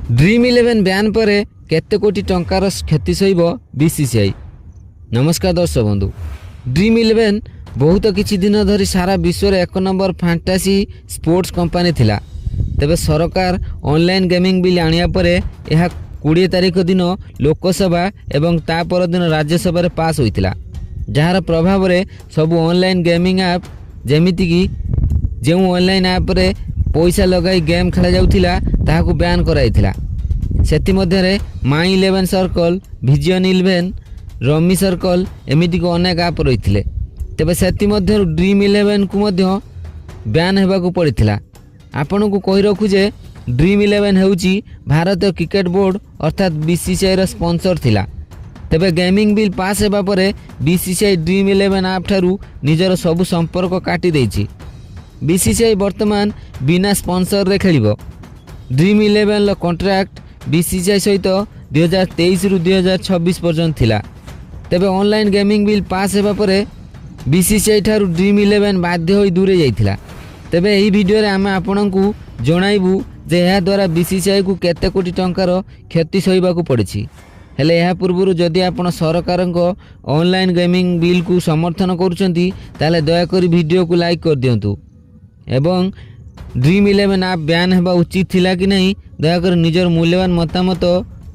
Dream eleven ब्यान पर केते कोटी टंकार क्षति सहिब बीसीसीआई। नमस्कार दर्शक बंधु, ड्रीम इलेवेन बहुत किछि दिन धरी सारा विश्व रे 1 नंबर फैंटासी स्पोर्ट्स कंपनी थिला। तेबे सरकार ऑनलाइन गेमिंग बिल आनिया पर यह 20 तारिख दिन लोकसभा एवं ता पर दिन राज्यसभा रे पास होइतिला, जार प्रभाव रे सब ऑनलाइन गेमिंग ऐप जेमिति कि जो ऑनलाइन ऐप रे पैसा लगाई गेम खेला जाउथिला ताहाकू बैन कराइथिला। सेति मध्य रे My Eleven Circle, Vision Eleven, Rummy Circle एमिति को अनेक ऐप रहिथिले। तेबे सेति मध्य ड्रीम इलेवेन को मध्य बैन हेबाकू पड़िथिला। आपन को कहि रखु जे ड्रीम इलेवेन हेउची भारतीय क्रिकेट बोर्ड अर्थात बीसीसीआई रो स्पॉन्सर थिला। तेबे गेमिंग बिल पास हेबा परे बीसीसीआई ड्रीम इलेवेन ऐप ठारू निजर सब संपर्क काटी देछि। बीसीसीआई वर्तमान बिना स्पॉन्सर रे खेलिबो। ड्रीम इलेवेन लो कॉन्ट्रैक्ट बीसीसीआई सहित 2023 रु 2026 पर्यंत थिला। तेबे ऑनलाइन गेमिंग बिल पास हेबा परे बीसीसीआई ठारू ड्रीम इलेवेन बाध्य होई दूरे जाइथिला। तेबे एही वीडियो रे आमे आपनकू जणाइबू जे ଏହା द्वारा बीसीसीआई को केते कोटी टंकार क्षति सहिबाकू पड़िछि। हेले ଏହା पूर्वरु जदि आपण सरकारक ऑनलाइन गेमिंग बिल को समर्थन करूछंती ताले दया करी वीडियो को लाइक कर दियंतु एवं ड्रीम इलेवेन ऐप बैन हेबा उचित थिला कि नहीं दयाकर निजर मूल्यवान मतामत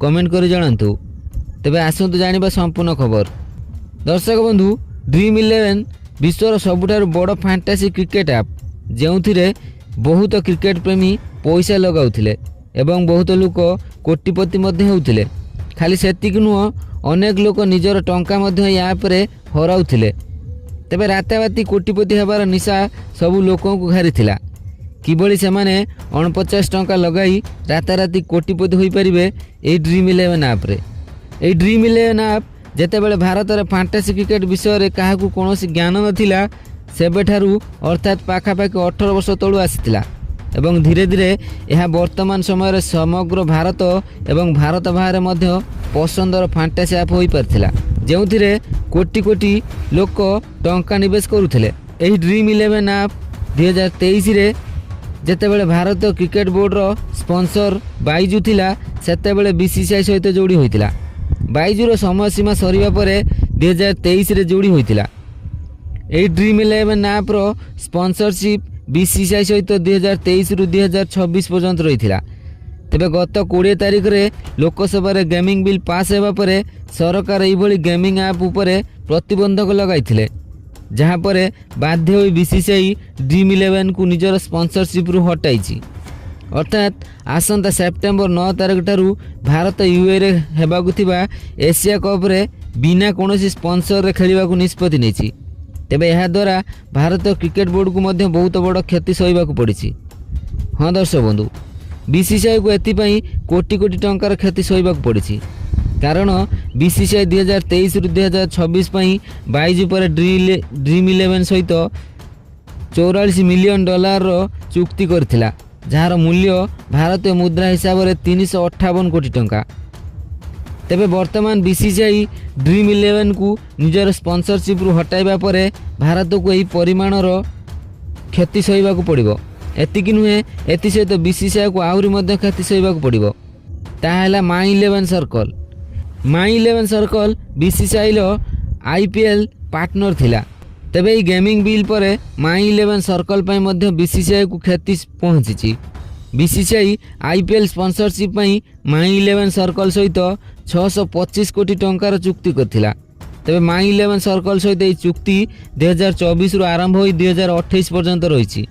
कमेंट कर जणांतु। तेबे आसंतु जानिबा संपूर्ण खबर। दर्शक बंधु, ड्रीम इलेवेन विश्वर सबुठार बड़ फैंटासी क्रिकेट ऐप जेउथिरे बहुत क्रिकेट प्रेमी पैसा लगाउथिले एवं बहुत लोक कोटिपति मध्ये होउथिले। खाली सेतिक नुह, अनेक लोक निजर टंका मध्ये ऐप रे हराउथिले। तेबे राताबाती कोटिपति हेबार निशा सबु लोकों को घारिथिला। किबळी सेमाने 49 टंका लगाई राताराती कोटिपति होई परिबे ए ड्रीम इलेवेन ऐप रे। ए ड्रीम इलेवेन ऐप जेतेबेले भारत रे फैंटासी क्रिकेट विषय रे काहाकू कोनोसी ज्ञान नथिला सेबेठारू अर्थात पाखापाखि 18 वर्ष तळु आसिथिला एवं धीरे धीरे यह वर्तमान समय रे समग्र भारत एवं भारत बाहर मध्य पसंदर फैंटासी ऐप होई परथिला, जेउथिरे कोटी कोटी लोक टंका निवेश करुथिले। एही ड्रीम इलेवेन ऐप 2023 रे जेतेबेले भारतीय क्रिकेट बोर्ड रो स्पॉन्सर बाइजू थिला सेतेबेले बीसीसीआई सहित जोड़ी होइतिला। बाइजू रो समय सीमा सरीबा परे 2023 रे जोड़ी होइतिला। एही ड्रीम इलेवेन ऐप रो स्पॉन्सरशिप बीसीसीआई सहित 2023 रु 2026 पर्यंत रहिथिला। तेबे गत 20 तारिख रे लोकसभा रे गेमिंग बिल पास हेबा परे सरकार एही भली गेमिंग ऐप उपरे प्रतिबंधक लगाइथिले, जहाँ परे बाध्य होई बीसीसीआई ड्रीम इलेवेन को निजर स्पॉन्सरशिप रु हटाइछि। अर्थात आसंता सेप्टेम्बर 9 तारिख ठारू भारत यूए रे हेबाकू थिबा एशिया कप रे बिना कोनोसी स्पॉन्सर रे खेलिबाकू निष्पत्ति नेछि। तेबे यह द्वारा भारतीय क्रिकेट बोर्ड को मध्य बहुत बड़ क्षति सहिबाकू पड़िछि। हाँ दर्शक बंधु, बीसीसीआई को एथिपाई कोटी कोटी टंकार क्षति सहिबाकू पड़िछि, कारण बीसीसीआई 2023 रु 2026 पई 22 पर ड्रीम इलेवेन सहित $44 मिलियन रो चुक्ति करथिला, जार मूल्य भारतीय मुद्रा हिसाब रे 358 कोटी टंका। तेबे वर्तमान बीसीसीआई ड्रीम इलेवेन को निजर स्पॉन्सरशिप रु हटाइबा परे भारत को एही परिमाणर क्षति सहिबाकू पड़िबो। एतिकी नुहे, एति सहित बीसीसीआई को आहुरी मध्य क्षति सहिबाकू पड़िबो। ताहा ହେଲା माई इलेवेन सर्कल। माई इलेवेन सर्कल बीसीसीआई लो आईपीएल पार्टनर थिला। तेबे ई गेमिंग बिल परे माई इलेवेन सर्कल पई मध्य बीसीसीआई को क्षति पहुंचीछि। बीसीसीआई आईपीएल स्पॉन्सरशिप पई माई इलेवेन सर्कल सहित 625 कोटी टंकार चुक्ति करथिला। तेबे माई इलेवेन सर्कल सहित ई चुक्ति 2024 रु आरंभ होई 2028 पर्यंत रहिछि।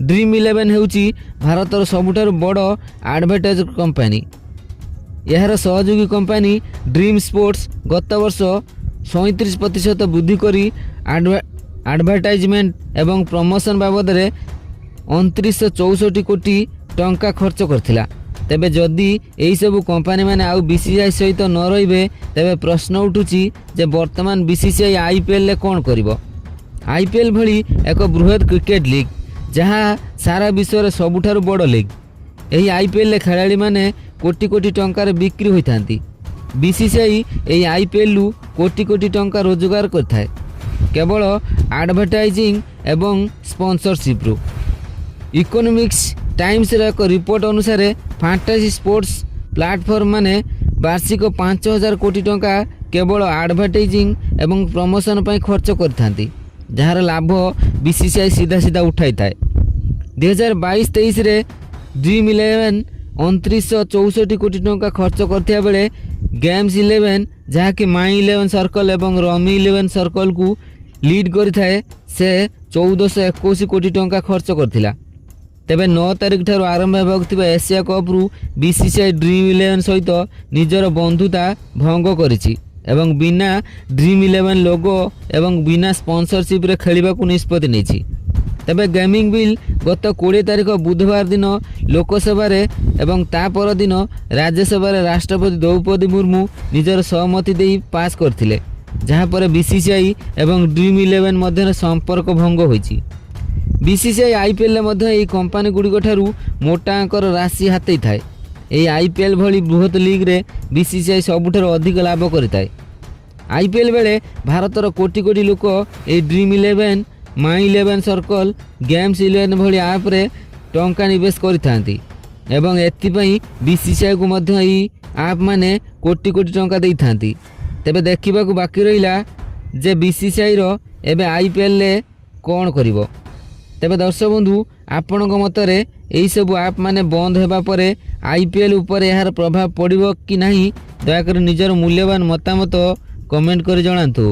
ड्रीम इलेवेन हेउची भारतर सबुठारु बड़ एडवर्टाइज कंपनी। यार सहयोगी कंपनी ड्रीम स्पोर्ट्स गत वर्ष 37% वृद्धि करी एडवर्टाइजमेंट एवं प्रमोशन बाबद रे 2964 कोटी टंका खर्च करथिला। तेबे जदि एही सब कंपनी माने आउ बीसीसीआई सहित न रहिबे तेबे प्रश्न उठुची जे वर्तमान बीसीसीआई आईपीएल ले कोन करिवो। आईपीएल भली एक बृहत क्रिकेट लीग जहाँ सारा विश्व रे सबुठारु बड़ लीग। एही आईपीएल ले खेलाड़ी माने कोटी कोटी टंकार बिक्री होइथांती। बीसीसीआई एही आईपीएल लु कोटी कोटी टंका रोजगार करथाय केवल एडवर्टाइजिंग एवं स्पॉन्सरशिप रु। ଇକୋନୋମିକ୍ସ ଟାଇମ୍ସର ଏକ ରିପୋର୍ଟ ଅନୁସାରେ ଫାଣ୍ଟାସି ସ୍ପୋର୍ଟସ୍ ପ୍ଲାଟଫର୍ମ ମାନେ ବାର୍ଷିକ 5,000 କୋଟି ଟଙ୍କା କେବଳ ଆଡ଼ଭର୍ଟାଇଜିଂ ଏବଂ ପ୍ରମୋସନ୍ ପାଇଁ ଖର୍ଚ୍ଚ କରିଥାନ୍ତି, ଯାହାର ଲାଭ BCCI ସିଧା ସିଧା ଉଠାଇଥାଏ। 2022-23ରେ ଡ୍ରିମ୍ 11 2964 କୋଟି ଟଙ୍କା ଖର୍ଚ୍ଚ କରିଥିବା ବେଳେ ଗେମ୍ସ 11 ଯାହାକି ମାଇ 11 ସର୍କଲ୍ ଏବଂ ରମି 11 ସର୍କଲ୍କୁ ଲିଡ୍ କରିଥାଏ ସେ 1421 କୋଟି ଟଙ୍କା ଖର୍ଚ୍ଚ କରିଥିଲା। ତେବେ 9 ତାରିଖ ଠାରୁ ଆରମ୍ଭ ହେବାକୁ ଥିବା ଏସିଆ କପ୍ରୁ BCCI ଡ୍ରିମ୍ 11 ସହିତ ନିଜର ବନ୍ଧୁତା ଭଙ୍ଗ କରିଛି ଏବଂ ବିନା ଡ୍ରିମ୍ 11 ଲୋଗୋ ଏବଂ ବିନା ସ୍ପନ୍ସରସିପ୍ରେ ଖେଳିବାକୁ ନିଷ୍ପତ୍ତି ନେଇଛି। ତେବେ ଗେମିଂ ବିଲ୍ ଗତ 20 ତାରିଖ ବୁଧବାର ଦିନ ଲୋକସଭାରେ ଏବଂ ତା ପରଦିନ ରାଜ୍ୟସଭାରେ ରାଷ୍ଟ୍ରପତି ଦ୍ରୌପଦୀ ମୁର୍ମୁ ନିଜର ସହମତି ଦେଇ ପାସ୍ କରିଥିଲେ, ଯାହାପରେ BCCI ଏବଂ ଡ୍ରିମ୍ 11 ମଧ୍ୟରେ ସମ୍ପର୍କ ଭଙ୍ଗ ହୋଇଛି। BCCI IPLରେ ମଧ୍ୟ ଏହି କମ୍ପାନୀ ଗୁଡ଼ିକ ଠାରୁ ମୋଟା ଅଙ୍କର ରାଶି ହାତେଇଥାଏ। ଏହି IPL ଭଳି ବୃହତ ଲିଗ୍ରେ BCCI ସବୁଠାରୁ ଅଧିକ ଲାଭ କରିଥାଏ। IPL ବେଳେ ଭାରତର କୋଟି କୋଟି ଲୋକ ଏହି ଡ୍ରିମ୍ 11 ମାଇ 11 ସର୍କଲ୍ ଗେମ୍ସ 11 ଭଳି ଆପ୍ରେ ଟଙ୍କା ନିବେଶ କରିଥାନ୍ତି ଏବଂ ଏଥିପାଇଁ BCCIକୁ ମଧ୍ୟ ଏହି ଆପ୍ ମାନେ କୋଟି କୋଟି ଟଙ୍କା ଦେଇଥାନ୍ତି। ତେବେ ଦେଖିବାକୁ ବାକି ରହିଲା ଯେ BCCIର ଏବେ IPLରେ କ'ଣ କରିବ। ତେବେ ଦର୍ଶକ ବନ୍ଧୁ, ଆପଣଙ୍କ ମତରେ ଏହିସବୁ ଆପ୍ ମାନେ ବନ୍ଦ ହେବା ପରେ IPL ଉପରେ ଏହାର ପ୍ରଭାବ ପଡ଼ିବ କି ନାହିଁ, ଦୟାକରି ନିଜର ମୂଲ୍ୟବାନ ମତାମତ କମେଣ୍ଟ କରି ଜଣାନ୍ତୁ।